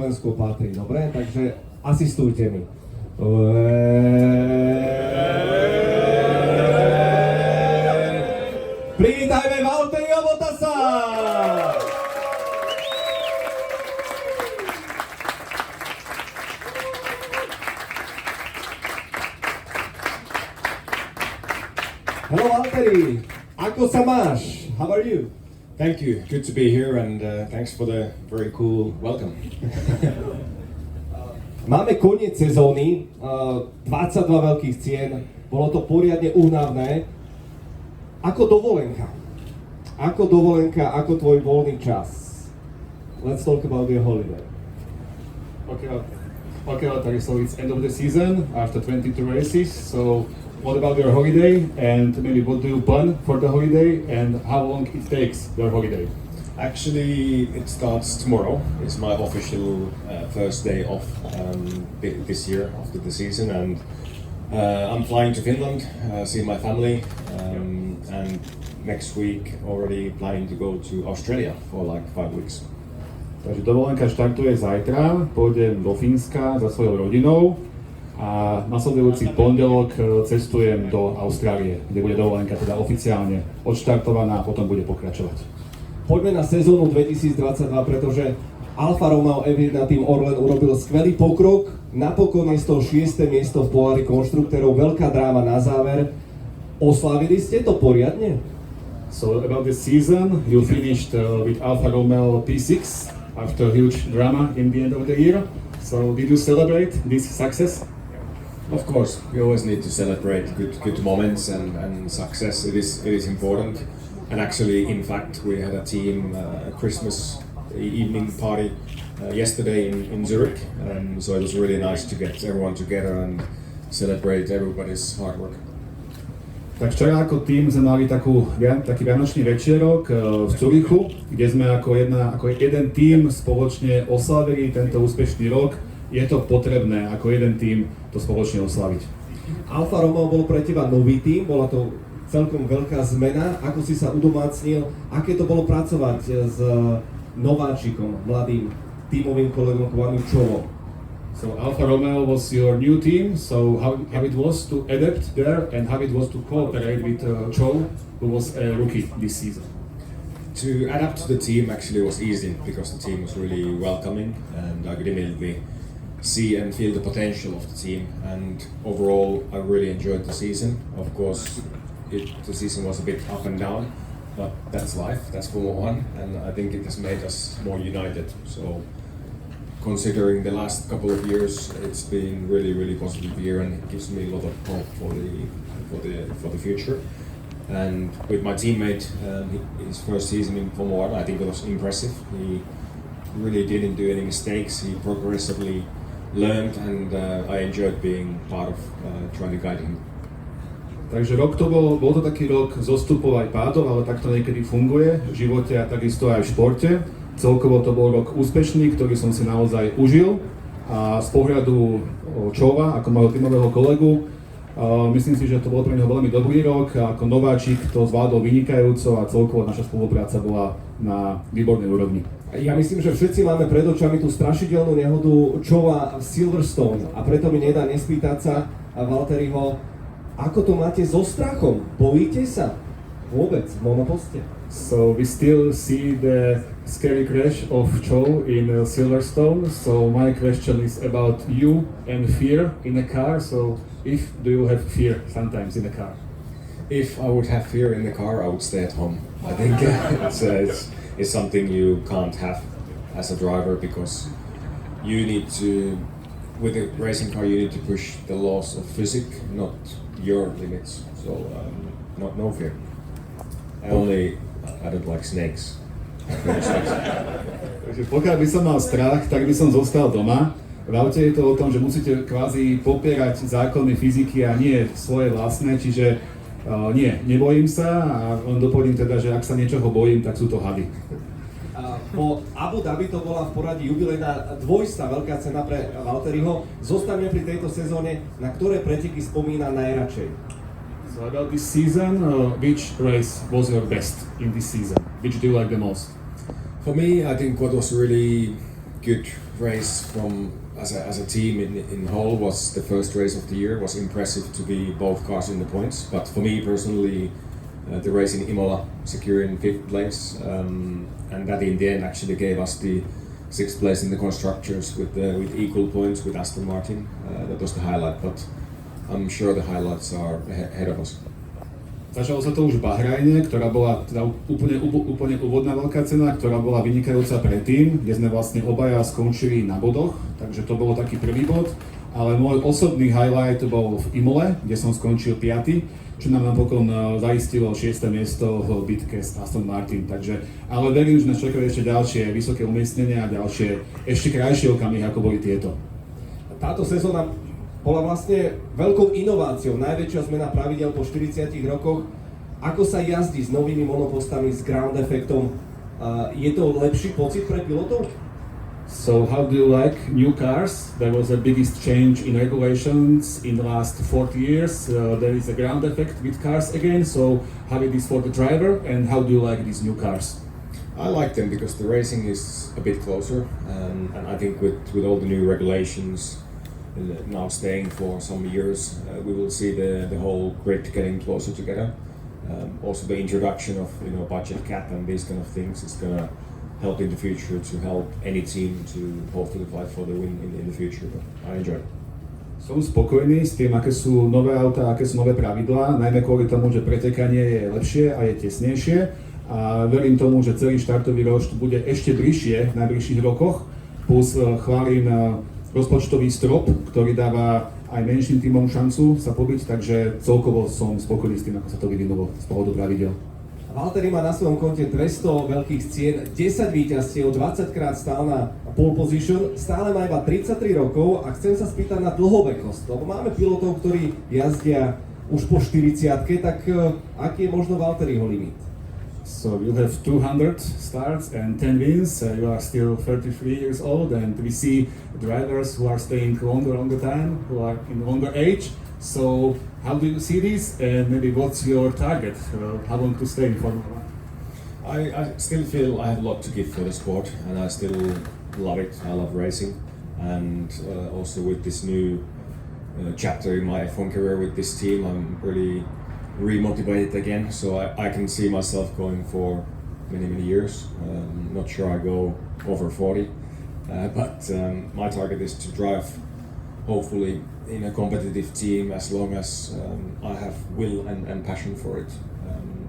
Slovensku patrí, dobre? Takže asistujte mi. Privítajme Valtteriho Bottasa! Hello Valtteri, ako sa máš? How are you? Thank you. Good to be here, and thanks for the very cool welcome. Máme koniec sezóny, 22 veľkých cien, bolo to poriadne únavné. Ako dovolenka? Ako tvoj voľný čas? Let's talk about your holiday. Okay, Valtteri, so it's end of the season after 22 races, so what about your holiday, and maybe what do you plan for the holiday, and how long it takes your holiday? Actually, it starts tomorrow. It's my official first day off this year after the season, and I'm flying to Finland, see my family, and next week already planning to go to Australia for like 5 weeks. Takže dovolenka štartuje zajtra, pôjdem do Fínska za svojou rodinou a nasledujúci pondelok cestujem do Austrálie, kde bude dovolenka teda oficiálne odštartovaná a potom bude pokračovať. Poďme na sezónu 2022, pretože Alfa Romeo F1 tým Orlen urobil skvelý pokrok. Napokon je to 6. miesto v pohári konštruktérov, veľká dráma na záver. Oslávili ste to poriadne? So about the season, you finished with Alfa Romeo P6 after a huge drama in the end of the year. So did you celebrate this success? Of course, we always need to celebrate good moments and success. It is important. And actually, in fact, we had a team Christmas evening party yesterday in Zurich, so it was really nice to get everyone together and celebrate everybody's hard work. Tak včera ako tým sme mali taký vianočný večerok v Zurichu, kde sme ako jeden tým spoločne oslavili tento úspešný rok. Je to potrebné ako jeden tým to spoločne oslaviť. Alfa Romeo bol pre teba nový tým, bola to celkom veľká zmena. Ako si sa udomácnil, aké to bolo pracovať s nováčikom, mladým tímovým kolegom Guanyu Zhouom? So Alfa Romeo was your new team, so how it was to adapt there and how it was to cooperate with Zhou, who was a rookie this season? To adapt to the team actually was easy because the team was really welcoming, and I could immediately see and feel the potential of the team, and overall I really enjoyed the season. Of course the season was a bit up and down, but that's life, that's Formula One, and I think it has made us more united. So considering the last couple of years, it's been really positive year, and it gives me a lot of hope for the future. And with my teammate, his first season in Formula One, I think it was impressive. He really didn't do any mistakes. He progressively learned, and I enjoyed being part of trying to guide him. Takže rok to bol to taký rok zostupov aj pádov, ale tak to niekedy funguje v živote a takisto aj v športe. Celkovo to bol rok úspešný, ktorý som si naozaj užil, a z pohľadu Zhoua, ako môjho tímového kolegu, myslím si, že to bol pre neho veľmi dobrý rok, a ako nováčik to zvládol vynikajúco a celkovo naša spolupráca bola na výbornej úrovni. Ja myslím, že všetci máme pred očami tú strašidelnú nehodu Zhoua v Silverstone, a preto mi nedá nespýtať sa Valtteriho, ako to máte so strachom? Bojíte sa vôbec v monoposte? So we still see the scary crash of Zhou in Silverstone. So my question is about you and fear in a car. So do you have fear sometimes in a car? If I would have fear in the car, I would stay at home. I think it's something you can't have as a driver, because you need to, with a racing car, you need to push the laws of physics, not your limits. So no fear. I don't like snakes. Takže pokiaľ by som mal strach, tak by som zostal doma. V aute je to o tom, že musíte kvázi popierať zákony fyziky a nie svoje vlastné, čiže nebojím sa, a len doplním teda, že ak sa niečoho bojím, tak sú to hady. Po Abu Dhabi to bola v poradí jubilejná dvojstá veľká cena pre Valtteriho. Zostaňme pri tejto sezóne, na ktoré preteky spomína najradšej? So about this season, which race was your best in this season? Which do you like the most? For me, I think what was really good race from as a team in whole. Was the first race of the year. Was impressive to be both cars in the points. But for me personally, the race in Imola, securing 5th place, and that in the end actually gave us the 6th place in the constructors with equal points with Aston Martin. That was the highlight, but I'm sure the highlights are ahead of us. Začalo sa to už v Bahrajne, ktorá bola teda úplne úvodná veľká cena, ktorá bola vynikajúca predtým, kde sme vlastne obaja skončili na bodoch, takže to bolo taký prvý bod. Ale môj osobný highlight bol v Imole, kde som skončil 5., čo nám napokon zaistilo 6. miesto v bitke s Aston Martin. Takže, ale verím, že nás čakajú ešte ďalšie vysoké umiestnenia a ďalšie ešte krajšie okamihy, ako boli tieto. Táto sezóna bola vlastne veľkou inováciou, najväčšia zmena pravidel po 40 rokoch. Ako sa jazdí s novými monopostami, s ground efektom? Je to lepší pocit pre pilotov? So how do you like new cars? There was a biggest change in regulations in the last 40 years. There is a ground effect with cars again. So how it is for the driver and how do you like these new cars? I like them because the racing is a bit closer, and I think with all the new regulations now staying for some years, we will see the whole grid getting closer together. Also the introduction of budget cap and these kind of things is gonna help in the future to help any team to hopefully fight for the win in the future. But I enjoy it. Som spokojný s tým, aké sú nové autá, aké sú nové pravidlá, najmä kvôli tomu, že pretekanie je lepšie a je tesnejšie. A verím tomu, že celý štartový rošt bude ešte bližšie v najbližších rokoch. Plus chválim rozpočtový strop, ktorý dáva aj menším tímom šancu sa pobiť, takže celkovo som spokojný s tým, ako sa to vyvinulo z pohľadu pravidel. Valtteri má na svojom konte 200 veľkých cien, 10 víťazstiev, 20 krát stál na pole position, stále má iba 33 rokov a chcem sa spýtať na dlhovekosť, lebo máme pilotov, ktorí jazdia už po 40-ke, tak aký je možno Valtteriho limit? So you have 200 starts and 10 wins, you are still 33 years old and we see drivers who are staying longer time, who are in longer age. So how do you see this and maybe what's your target? How long to stay in Formula 1? I still feel I have a lot to give for the sport and I still love it. I love racing and also with this new chapter in my F1 career with this team, I'm really remotivated again, so I can see myself going for many years. Not sure I go over 40, but my target is to drive hopefully in a competitive team as long as I have will and passion for it.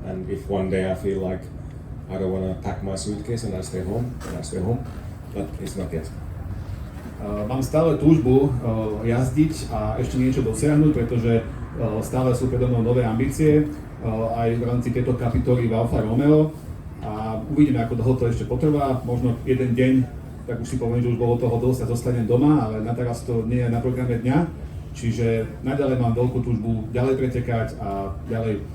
And if one day I feel like I don't want to pack my suitcase and I stay home, then I stay home, but it's not yet. Mám stále túžbu jazdiť a ešte niečo dosiahnuť, pretože stále sú predo mnou nové ambície aj v rámci tejto kapitoly v Alfa Romeo a uvidíme, ako dlho to ešte potrvá, možno jeden deň, tak už si poviem, že už bolo toho dosť a zostanem doma, ale na teraz to nie je na programe dňa, čiže naďalej mám veľkú túžbu ďalej pretekať a ďalej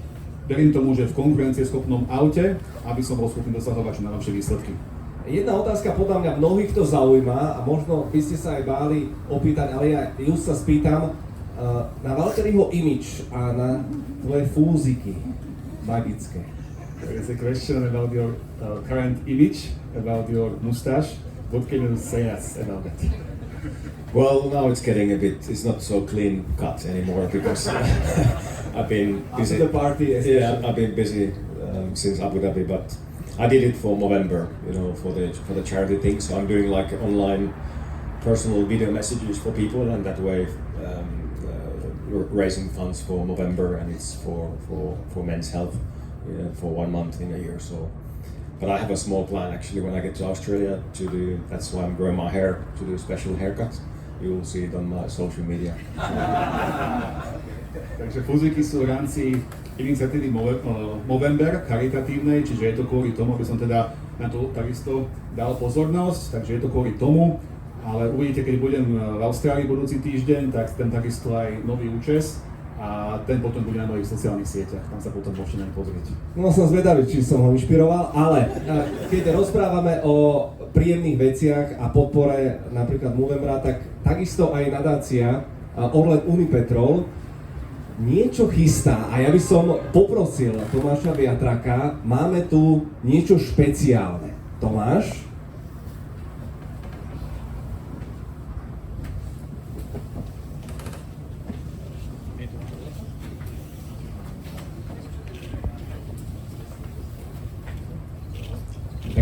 verím tomu, že v konkurencieschopnom aute, aby som bol schopný dosahovať čo najlepšie výsledky. Jedna otázka podľa mňa mnohých to zaujíma a možno by ste sa aj báli opýtať, ale ja ju sa spýtam na Valtteriho image a na tvoje fúziky magické. There is a question about your current image, about your mustache. What can you say us about that? Well, now it's getting a bit, it's not so clean cut anymore because I've been busy. After the party, especially. Yeah, I've been busy since Abu Dhabi, but I did it for November, for the charity thing. So I'm doing like online personal video messages for people, and that way raising funds for November, and it's for men's health for 1 month in a year. So, but I have a small plan actually when I get to Australia to do. That's why I'm growing my hair to do a special haircut. You will see it on my social media. Takže fúziky sú v rámci iniciatívy Movember, charitatívnej, čiže je to kvôli tomu, aby som teda na to takisto dal pozornosť, takže je to kvôli tomu, ale uvidíte, keď budem v Austrálii budúci týždeň, tak ten takisto aj nový účes a ten potom bude na mojich sociálnych sieťach, tam sa potom môžete naň pozrieť. No som zvedavý, či som ho inšpiroval, ale keď rozprávame o príjemných veciach a podpore napríklad Movembra, tak takisto aj nadácia Orlen Unipetrol niečo chystá a ja by som poprosil Tomáša Viatraka, máme tu niečo špeciálne. Tomáš?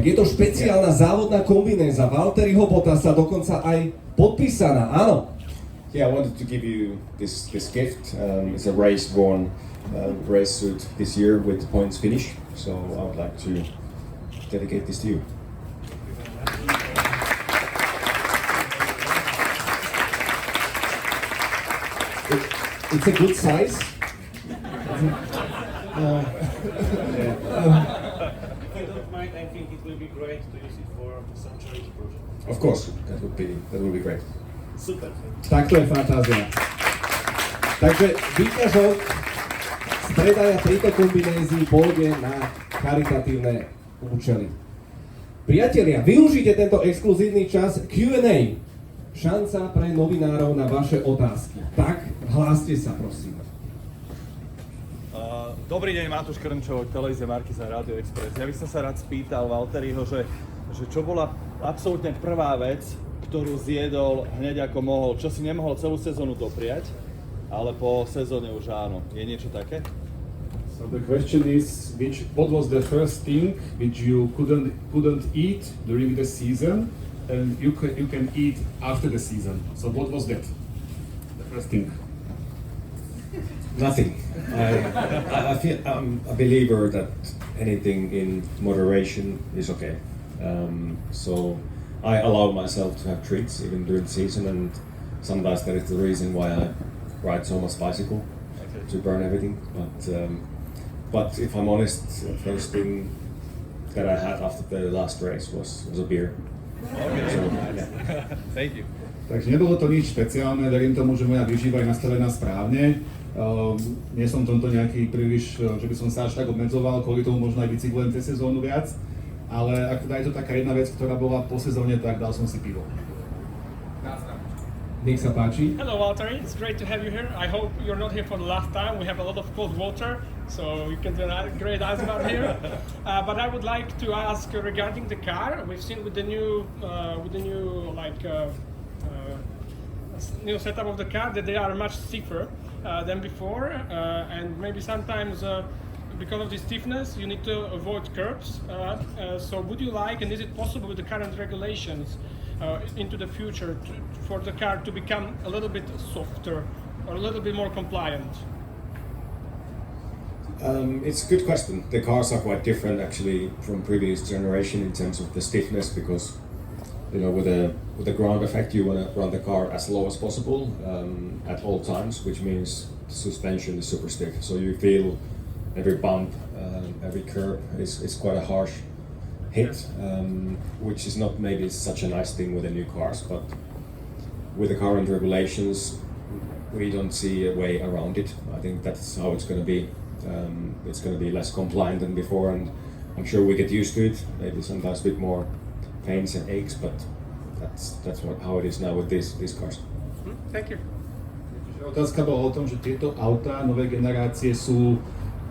Tak je to špeciálna závodná kombinéza Valtteriho Bottasa, dokonca aj podpísaná, áno. Yeah, I wanted to give you this gift. It's a race-worn race suit this year with the points finish. So I would like to dedicate this to you. It's a good size. If you don't mind, I think it will be great to use it for the Sanctuary project. Of course, that would be great. Super. Tak to je fantázia. Takže výťažok z predaja tejto kombinézy pôjde na charitatívne účely. Priatelia, využite tento exkluzívny čas Q&A. Šanca pre novinárov na vaše otázky. Tak, hláste sa, prosím. Dobrý deň, Matúš Krnčov, televízia Markiza Rádio Express. Ja by som sa rád spýtal Valtteriho, že čo bola absolútne prvá vec, ktorú zjedol hneď ako mohol, čo si nemohol celú sezónu dopriať, ale po sezóne už áno. Je niečo také? So the question is, what was the first thing which you couldn't eat during the season, and you can eat after the season? So what was that? The first thing. Nothing. I feel I'm a believer that anything in moderation is okay. So I allow myself to have treats even during the season, and sometimes that is the reason why I ride so much bicycle to burn everything. But if I'm honest, the first thing that I had after the last race was a beer. Okay. So, yeah. Thank you. Takže nebolo to nič špeciálne, verím tomu, že moja výživa je nastavená správne. Nie som tomto nejaký príliš, že by som sa až tak obmedzoval, kvôli tomu možno aj bicyklujem cez sezónu viac. Ale ak teda je to taká jedna vec, ktorá bola po sezóne, tak dal som si pivo. Nech sa páči. Hello, Valtteri. It's great to have you here. I hope you're not here for the last time. We have a lot of cold water, so you can do a great ice bath here. But I would like to ask regarding the car. We've seen with the new new setup of the car that they are much stiffer than before, and maybe sometimes. Because of the stiffness, you need to avoid curbs. So would you like, and is it possible with the current regulations into the future for the car to become a little bit softer or a little bit more compliant? It's a good question. The cars are quite different actually from previous generation in terms of the stiffness, because with the ground effect you want to run the car as low as possible at all times, which means the suspension is super stiff. So you feel every bump, every curb is quite a harsh hit, which is not maybe such a nice thing with the new cars, but with the current regulations, we don't see a way around it. I think that's how it's going to be. It's going to be less compliant than before, and I'm sure we get used to it. Maybe sometimes a bit more pains and aches, but that's how it is now with these cars. Thank you. Otázka bola o tom, že tieto autá nové generácie sú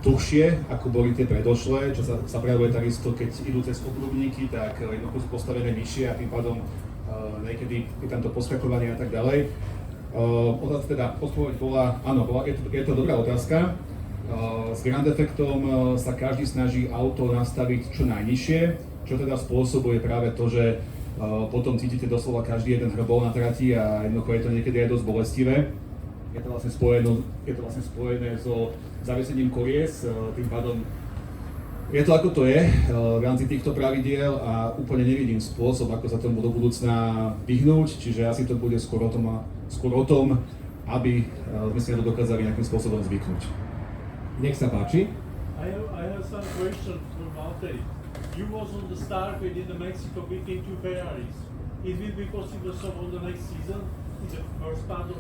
tuhšie, ako boli tie predošlé, čo sa prejavuje takisto, keď idú cez okrúbníky, tak jednoducho sú postavené nižšie a tým pádom niekedy je tam to poskakovanie a tak ďalej. Otázka teda, odpoveď bola, áno, je to dobrá otázka. S Grand Effectom sa každý snaží auto nastaviť čo najnižšie, čo teda spôsobuje práve to, že potom cítite doslova každý jeden hrbol na trati a jednoducho je to niekedy aj dosť bolestivé. Je to vlastne spojené so zavesením kolies, tým pádom je to ako to je v rámci týchto pravidiel a úplne nevidím spôsob, ako sa tomu do budúcna vyhnúť, čiže asi to bude skôr o tom, aby sme si na to dokázali nejakým spôsobom zvyknúť. Nech sa páči. I have some questions for Valtteri. You was on the start when in the Mexico between two Ferraris. It will be possible so on the next season? It's the first part of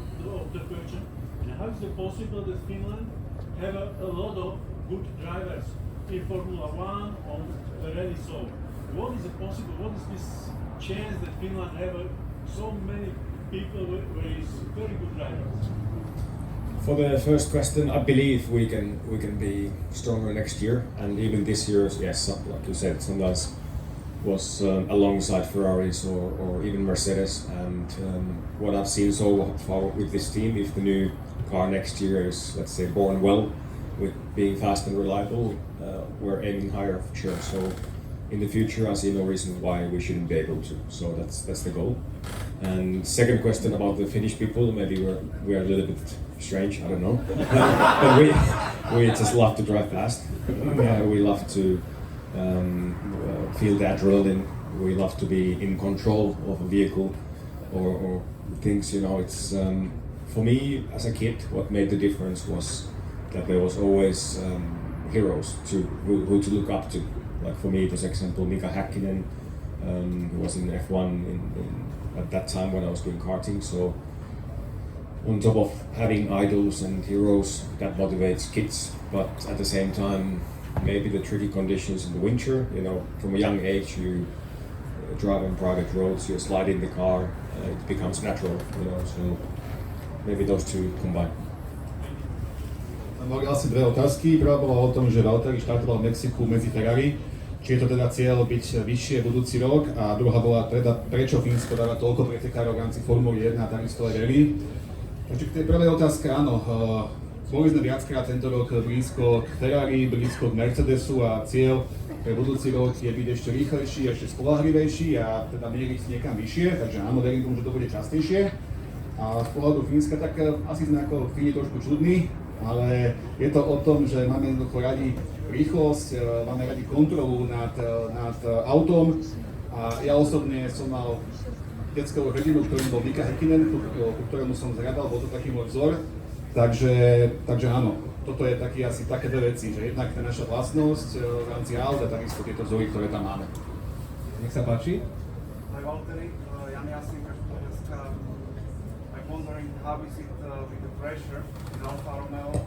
the question. And how is it possible that Finland have a lot of good drivers in Formula 1 on the rally? So what is it possible? What is this chance that Finland have so many people with very good drivers? For the first question, I believe we can be stronger next year, and even this year, yes, like you said, sometimes was alongside Ferraris or even Mercedes. And what I've seen so far with this team, if the new car next year is, let's say, born well with being fast and reliable, we're aiming higher for sure. So in the future, I see no reason why we shouldn't be able to. So that's the goal. And second question about the Finnish people, maybe we're a little bit strange, I don't know. But we just love to drive fast. We love to feel the adrenaline. We love to be in control of a vehicle or things. You know, it's for me as a kid. What made the difference was that there was always heroes who to look up to. Like for me, it was example Mika Häkkinen, who was in F1 at that time when I was doing karting. So on top of having idols and heroes, that motivates kids. But at the same time, maybe the tricky conditions in the winter. You know, from a young age, you drive on private roads, you slide in the car, it becomes natural. You know, so maybe those two combine. Mali asi dve otázky. Prvá bola o tom, že Valtteri štartoval v Mexiku medzi Ferrari. Či je to teda cieľ byť vyššie budúci rok? A druhá bola teda, prečo Fínsko dáva toľko pretekárov v rámci Formuly 1 a takisto aj rally? Takže k tej prvej otázke, áno. Boli sme viackrát tento rok blízko k Ferrari, blízko k Mercedesu a cieľ pre budúci rok je byť ešte rýchlejší, ešte spoľahlivejší a teda mieriť niekam vyššie, takže áno, verím tomu, že to bude častejšie. A z pohľadu Fínska, tak asi sme ako Fíni trošku čudní, ale je to o tom, že máme jednoducho radi rýchlosť, máme radi kontrolu nad autom a ja osobne som mal detského hrdinu, ktorým bol Mika Häkkinen, ku ktorému som zhľadal, bol to taký môj vzor, takže áno, toto je asi také dve veci, že jednak tá naša vlastnosť v rámci aut a takisto tieto vzory, ktoré tam máme. Nech sa páči. Hi Valtteri, Jan Jasinka, Slovakia. I'm wondering how is it with the pressure in Alfa Romeo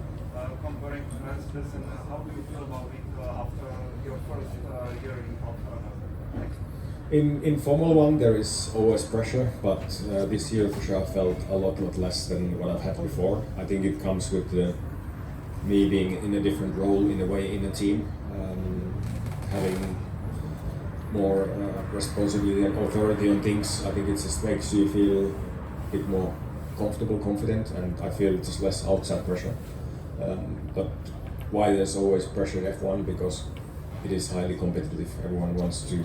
comparing to Mercedes, and how do you feel about it after your first year in Alfa Romeo? In Formula One, there is always pressure, but this year for sure I felt a lot less than what I've had before. I think it comes with me being in a different role in a way in a team, having more responsibility and authority on things. I think it just makes you feel a bit more comfortable, confident, and I feel just less outside pressure. But why there's always pressure in F1? Because it is highly competitive. Everyone wants to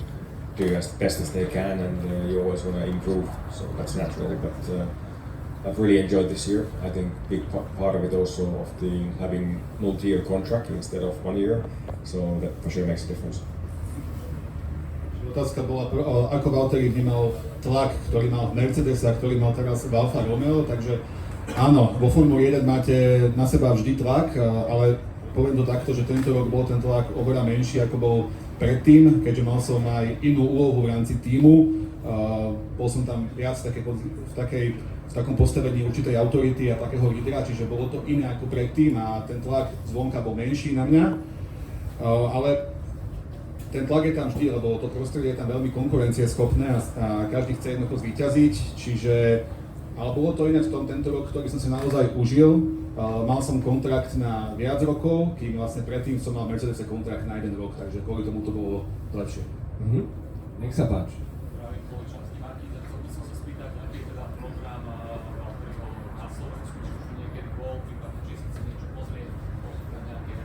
do as best as they can, and you always want to improve. So that's natural. But I've really enjoyed this year. I think big part of it also of having multi-year contract instead of 1 year. So that for sure makes a difference. Otázka bola, ako Valtteri vnímal tlak, ktorý mal v Mercedese a ktorý mal teraz v Alfa Romeo, takže áno, vo Formule 1 máte na seba vždy tlak, ale poviem to takto, že tento rok bol ten tlak oveľa menší, ako bol predtým, keďže mal som aj inú úlohu v rámci tímu. Bol som tam viac v takom postavení určitej autority a takého lídra, čiže bolo to iné ako predtým a ten tlak zvonka bol menší na mňa. Ale ten tlak je tam vždy, lebo to prostredie je tam veľmi konkurencieschopné a každý chce jednoducho zvíťaziť, ale bolo to iné v tom tento rok, ktorý som si naozaj užil. Mal som kontrakt na viac rokov, kým vlastne predtým som mal v Mercedese kontrakt na 1 rok, takže kvôli tomu to bolo lepšie. Nech sa páči. Práve kvôli časti Martina, chcel by som sa spýtať, aký je teda program Valtteriho na Slovensku, či už niekedy bol, prípadne, či si chce niečo pozrieť, nejaké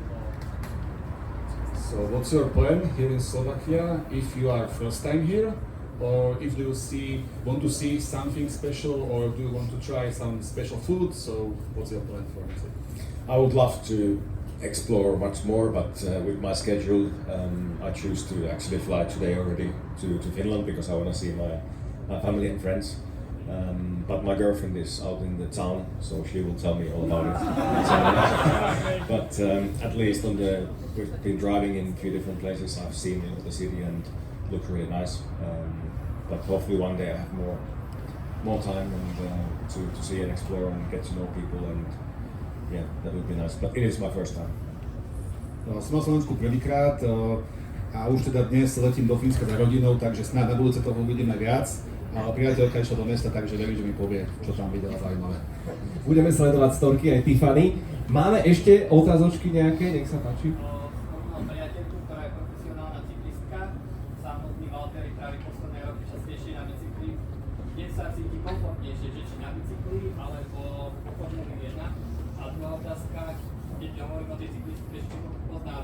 So what's your plan here in Slovakia if you are first time here? Or if you want to see something special, or do you want to try some special food? So what's your plan for it? I would love to explore much more, but with my schedule, I choose to actually fly today already to Finland because I want to see my family and friends. But my girlfriend is out in the town, so she will tell me all about it. But at least we've been driving in a few different places. I've seen the city and look really nice. But hopefully one day I have more time and to see and explore and get to know people, and yeah, that would be nice. But it is my first time. Som na Slovensku prvýkrát a už teda dnes letím do Fínska za rodinou, takže snáď na budúce toho uvidíme viac. Ale priateľka išla do mesta, takže verím, že mi povie, čo tam videla zaujímavé. Budeme sledovať storky aj Tiffany. Máme ešte otázočky nejaké? Nech sa páči. Mám priateľku, ktorá je profesionálna cyklistka. Samotný Valtteri trávi posledné roky častejšie na bicykli. Kde sa cíti komfortnejšie, že či na bicykli, alebo po Formule 1? A druhá otázka, keď hovorím o tej cyklistike, či pozná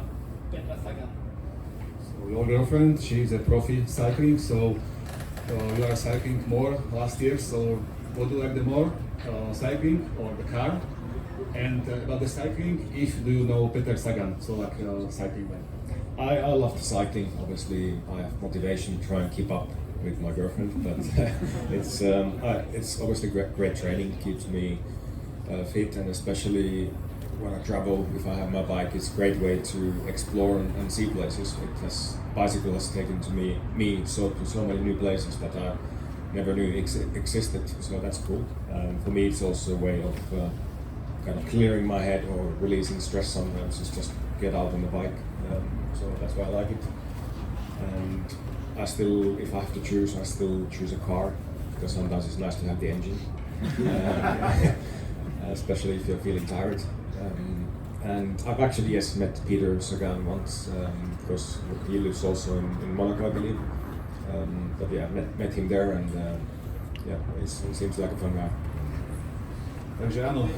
Petra Sagana. So Your girlfriend, she is a profi cycling, so you are cycling more last year. So what do you like the more, cycling or the car? And about the cycling, if do you know Peter Sagan, so like cycling man? I love the cycling. Obviously, I have motivation to try and keep up with my girlfriend, but it's obviously great training. Keeps me fit, and especially when I travel, if I have my bike, it's a great way to explore and see places. Bicycle has taken me to so many new places that I never knew existed. So that's cool. For me, it's also a way of kind of clearing my head or releasing stress sometimes. It's just get out on the bike. So that's why I like it. And I still, if I have to choose, I still choose a car because sometimes it's nice to have the engine, especially if you're feeling tired. And I've actually met Peter Sagan once because he lives also in Monaco, I believe. But yeah, met him there, and yeah, he seems like a fun guy. Takže áno,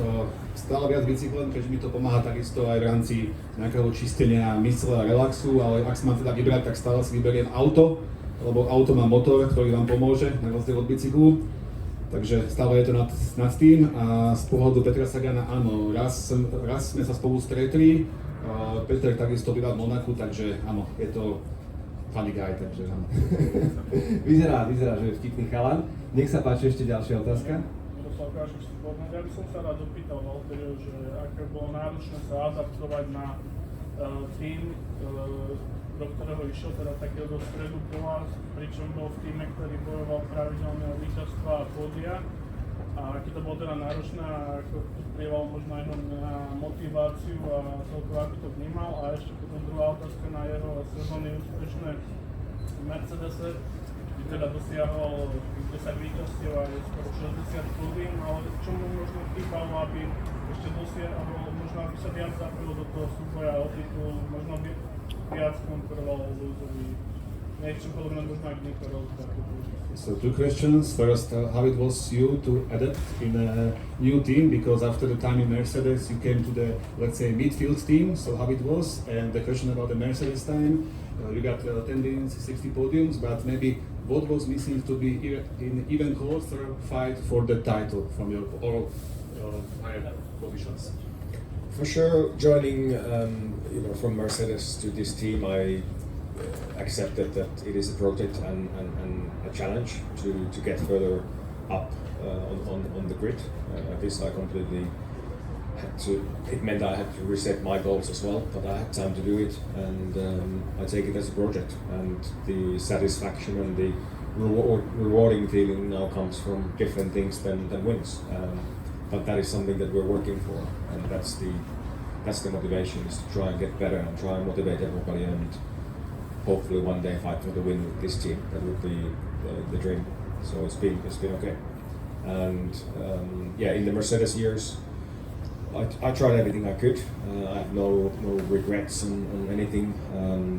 stále viac bicyklujem, keďže mi to pomáha takisto aj v rámci nejakého čistenia mysle a relaxu, ale ak si mám teda vybrať, tak stále si vyberiem auto, lebo auto má motor, ktorý vám pomôže, na rozdiel od bicyklu. Takže stále je to nad tým a z pohľadu Petra Sagana áno, raz sme sa spolu stretli, Peter takisto býva v Monaku, takže áno, je to funny guy, takže áno. vyzerá, že je vtipný chalan. Nech sa páči, ešte ďalšia otázka. Ja by som sa rád opýtal Valtteriho, že aké bolo náročné sa adaptovať na tým, do ktorého išiel, teda takého do stredu kola, pričom bol v týme, ktorý bojoval pravidelne o víťazstva a pódia. A aký to bolo teda náročné a ako to vplyvalo možno aj na motiváciu a celkovo ako to vnímal. A ešte potom druhá otázka na jeho sezóny úspešné Mercedese, kde teda dosiahol 10 víťazstiev a skoro 60 pódium, ale čo mu možno chýbalo, aby ešte dosiahol, možno aby sa viac zapojil do toho súboja o titul, možno by viac konkuroval Lewisovi, niečo podobné možno aj Nico Rosberg. So two questions. First, how it was you to adapt in a new team, because after the time in Mercedes you came to the, let's say, midfield team, so how it was, and the question about the Mercedes time, you got 10 wins, 60 podiums, but maybe what was missing to be in even closer fight for the title from your all higher positions? For sure, joining from Mercedes to this team, I accepted that it is a project and a challenge to get further up on the grid. This I completely had to. It meant I had to reset my goals as well, but I had time to do it, and I take it as a project. And the satisfaction and the rewarding feeling now comes from different things than wins. But that is something that we're working for, and that's the motivation, is to try and get better and try and motivate everybody, and hopefully one day fight for the win with this team. That would be the dream. So it's been okay. And in the Mercedes years, I tried everything I could. I have no regrets on anything.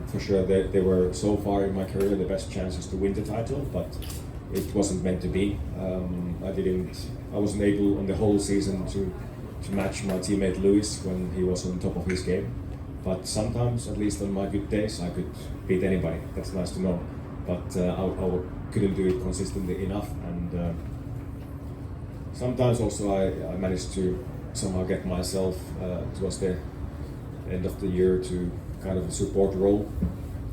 For sure, they were so far in my career the best chances to win the title, but it wasn't meant to be. I wasn't able on the whole season to match my teammate Lewis when he was on top of his game. But sometimes, at least on my good days, I could beat anybody. That's nice to know. But I couldn't do it consistently enough, and sometimes also I managed to somehow get myself towards the end of the year to kind of a support role,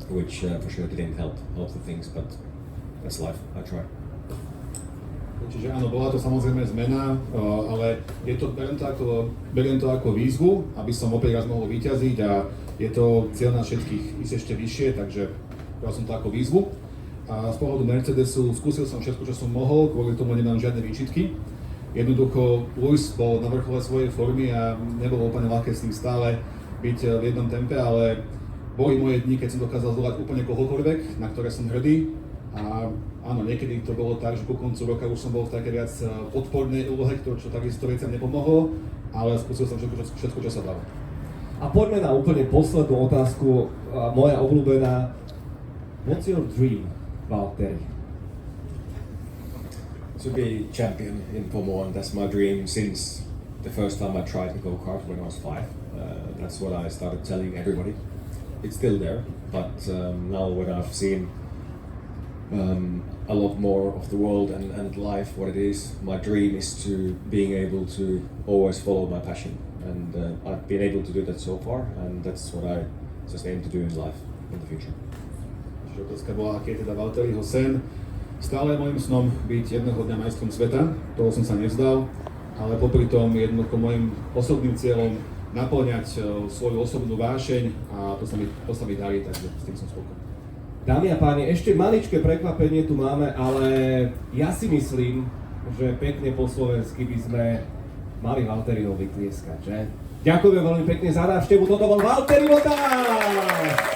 which for sure didn't help the things, but that's life. I try. Čiže áno, bola to samozrejme zmena, ale beriem to ako výzvu, aby som opäť raz mohol vyťaziť, a je to cieľ na všetkých ísť ešte vyššie, takže bral som to ako výzvu. A z pohľadu Mercedesu skúsil som všetko, čo som mohol, kvôli tomu nemám žiadne výčitky. Jednoducho Lewis bol na vrchole svojej formy a nebolo úplne ľahké s ním stále byť v jednom tempe, ale boli moje dni, keď som dokázal zdolať úplne kohokoľvek, na ktoré som hrdý. A áno, niekedy to bolo tak, že po koncu roka už som bol v také viac podpornej úlohe, čo takisto veciam nepomohlo, ale skúsil som všetko, čo sa dalo. A poďme na úplne poslednú otázku, moja obľúbená. What's your dream, Valtteri? To be champion in Formula 1, that's my dream since the first time I tried to go kart when I was 5. That's what I started telling everybody. it's still there. But now when I've seen a lot more of the world and life, what it is, my dream is to being able to always follow my passion. And I've been able to do that so far, and that's what I just aim to do in life in the future. Otázka bola, aký je teda Valtteriho sen. Stále je môjim snom byť jedného dňa majstrom sveta, toho som sa nevzdal, ale popri tom jednoducho môjim osobným cieľom naplňať svoju osobnú vášeň a to sa mi darí, takže s tým som spokojný. Dámy a páni, ešte maličké prekvapenie tu máme, ale ja si myslím, že pekne po slovensky by sme mali Valtteriho vytlieskať, že? Ďakujeme veľmi pekne za návštevu, toto bol Valtteri Bottas!